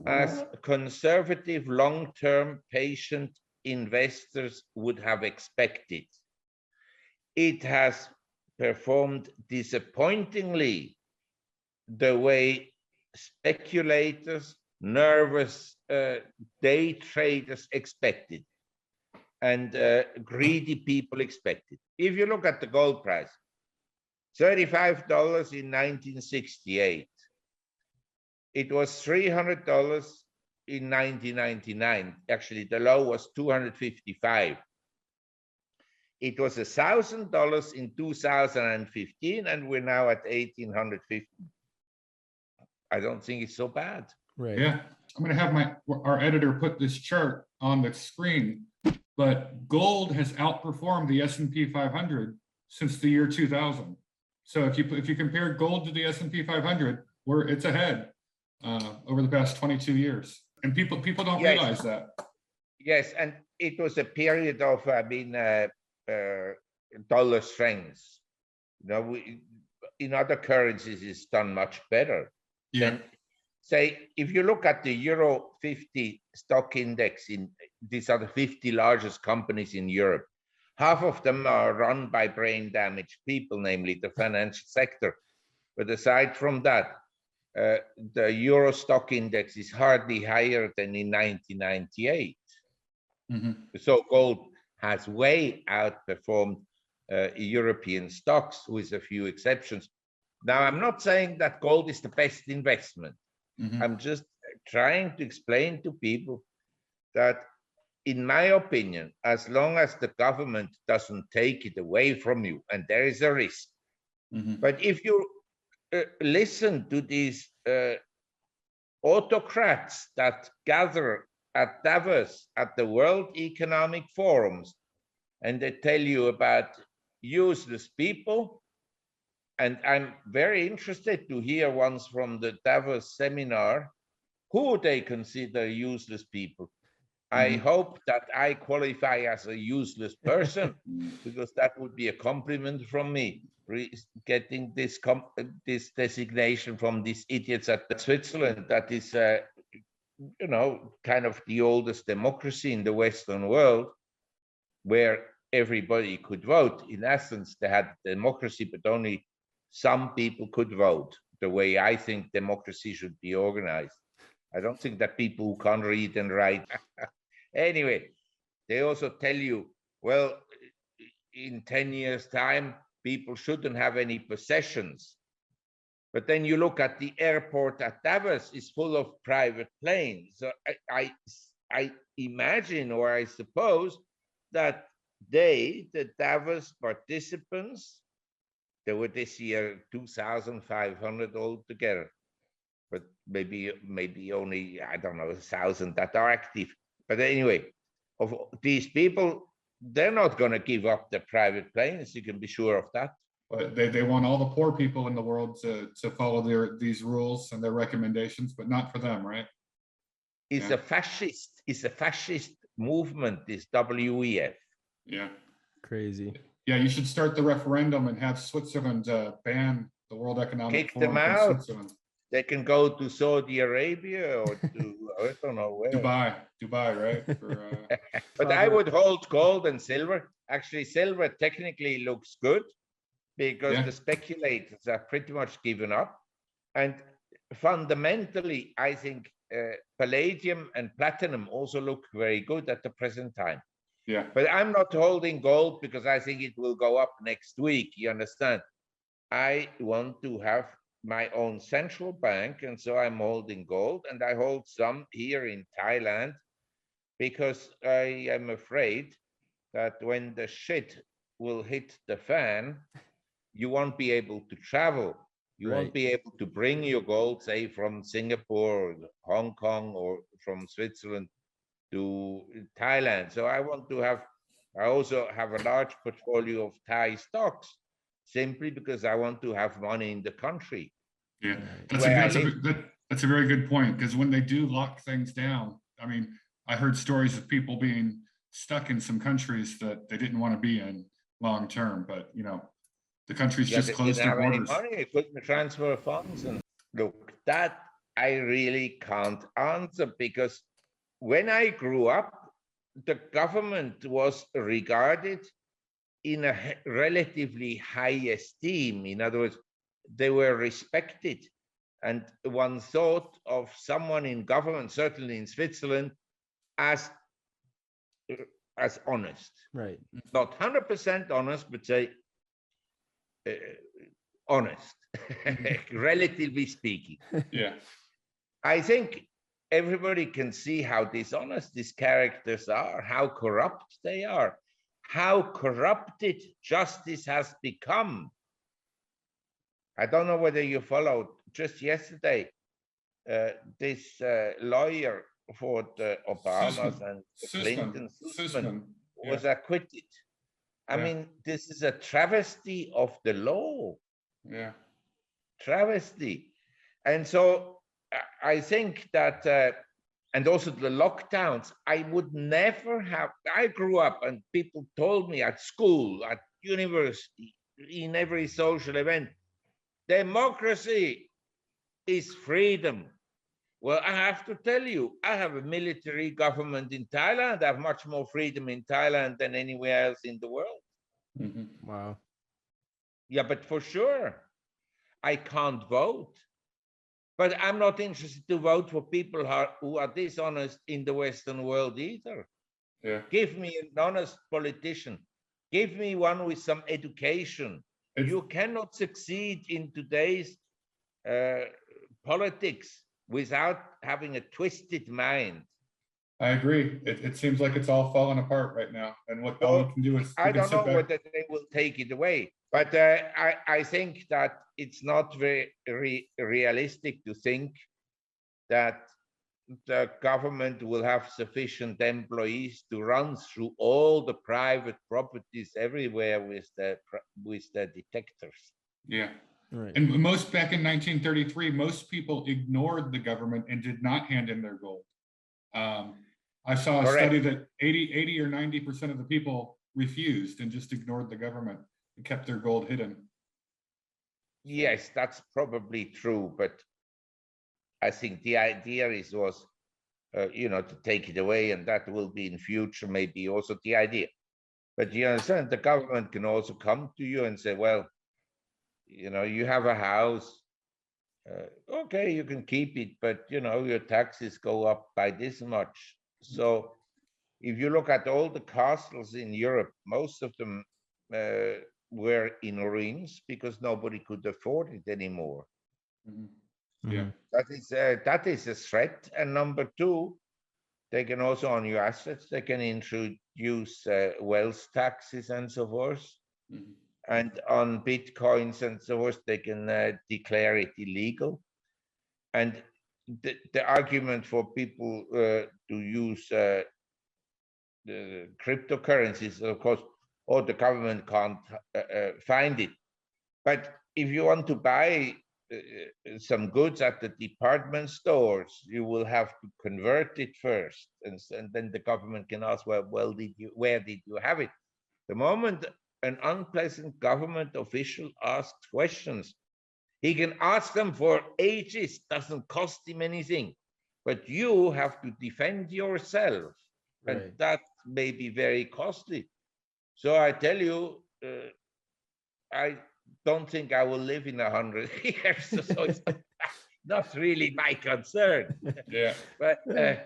as conservative, long-term, patient investors would have expected. It has performed disappointingly the way speculators, nervous day traders expected, and greedy people expected. If you look at the gold price, $35 in 1968. It was $300 in 1999. Actually, the low was $255. It was $1,000 in 2015, and we're now at $1,850. I don't think it's so bad. Right. Yeah, I'm going to have our editor put this chart on the screen, but gold has outperformed the S&P 500 since the year 2000. So if you compare gold to the S&P 500, it's ahead over the past 22 years, and people don't realize that. Yes, and it was a period of dollar strength. In other currencies, it's done much better. Yeah. Then, say, if you look at the Euro 50 stock index, these are the 50 largest companies in Europe. Half of them are run by brain damaged people, namely the financial sector. But aside from that, the Euro stock index is hardly higher than in 1998. Mm-hmm. So gold has way outperformed European stocks, with a few exceptions. Now, I'm not saying that gold is the best investment. Mm-hmm. I'm just trying to explain to people that, in my opinion, as long as the government doesn't take it away from you, and there is a risk, Mm-hmm. but if you listen to these autocrats that gather at Davos, at the World Economic Forums, and they tell you about useless people, and I'm very interested to hear ones from the Davos seminar, who they consider useless people. I hope that I qualify as a useless person, because that would be a compliment from me, getting this designation from these idiots at Switzerland. That is, kind of the oldest democracy in the Western world, where everybody could vote. In essence, they had democracy, but only some people could vote, the way I think democracy should be organized. I don't think that people who can't read and write. Anyway, they also tell you, well, in 10 years' time, people shouldn't have any possessions. But then you look at the airport at Davos, is full of private planes. So I imagine, or I suppose, that the Davos participants, there were this year 2,500 altogether, but maybe only, I don't know, 1,000 that are active. But anyway, of these people, they're not going to give up their private planes. You can be sure of that. But they want all the poor people in the world to follow these rules and their recommendations, but not for them, right? It's a fascist movement, this WEF. Yeah. Crazy. Yeah, you should start the referendum and have Switzerland ban the World Economic Forum. Kick them out. Switzerland. They can go to Saudi Arabia or to, I don't know where. Dubai, right? But I would hold gold and silver. Actually, silver technically looks good, because the speculators are pretty much given up. And fundamentally, I think palladium and platinum also look very good at the present time. Yeah. But I'm not holding gold because I think it will go up next week. You understand? I want to have my own central bank, and so I'm holding gold, and I hold some here in Thailand, because I am afraid that when the shit will hit the fan, you won't be able to travel. You won't be able to bring your gold, say, from Singapore or Hong Kong or from Switzerland to Thailand. So I also have a large portfolio of Thai stocks, simply because I want to have money in the country. Yeah, that's a very good point, because when they do lock things down, I mean, I heard stories of people being stuck in some countries that they didn't want to be in long term, but the countries just closed their borders. They couldn't transfer funds, and look, that I really can't answer, because when I grew up, the government was regarded in a relatively high esteem. In other words, they were respected. And one thought of someone in government, certainly in Switzerland, as honest. Right. Not 100% honest, but say honest, relatively speaking. Yeah. I think everybody can see how dishonest these characters are, how corrupt they are, how corrupted justice has become. I don't know whether you followed just yesterday, this lawyer for the Obamas and the Clintons, Sussman, was acquitted. I mean, this is a travesty of the law. Yeah. Travesty. And so I think that, and also the lockdowns, I would never have, I grew up and people told me at school, at university, in every social event, democracy is freedom. Well, I have to tell you, I have a military government in Thailand. I have much more freedom in Thailand than anywhere else in the world. Mm-hmm. Wow. Yeah, but for sure, I can't vote. But I'm not interested to vote for people who are dishonest in the Western world either. Yeah. Give me an honest politician. Give me one with some education. You cannot succeed in today's politics without having a twisted mind. I agree. It seems like it's all falling apart right now. And what all we can do is I don't know whether they will take it away. But I think that it's not very realistic to think that the government will have sufficient employees to run through all the private properties everywhere with the detectors. Yeah. Right. And most back in 1933, most people ignored the government and did not hand in their gold. I saw a study that 80 or 90% of the people refused and just ignored the government and kept their gold hidden. Yes, that's probably true, but I think the idea was, to take it away, and that will be in future maybe also the idea. But you understand, the government can also come to you and say, well, you have a house, okay, you can keep it, but your taxes go up by this much. So if you look at all the castles in Europe, most of them were in ruins because nobody could afford it anymore. Mm-hmm. Yeah. That is a threat. And number two, they can also, on your assets, they can introduce wealth taxes and so forth. Mm-hmm. And on Bitcoins and so forth, they can declare it illegal. And the argument for people to use the cryptocurrencies, of course, the government can't find it. But if you want to buy some goods at the department stores, you will have to convert it first, and then the government can ask, well, where did you have it? The moment an unpleasant government official asks questions, he can ask them for ages, doesn't cost him anything, but you have to defend yourself, and that may be very costly. So I tell you, I don't think I will live in 100 years, so it's not really my concern. Yeah. But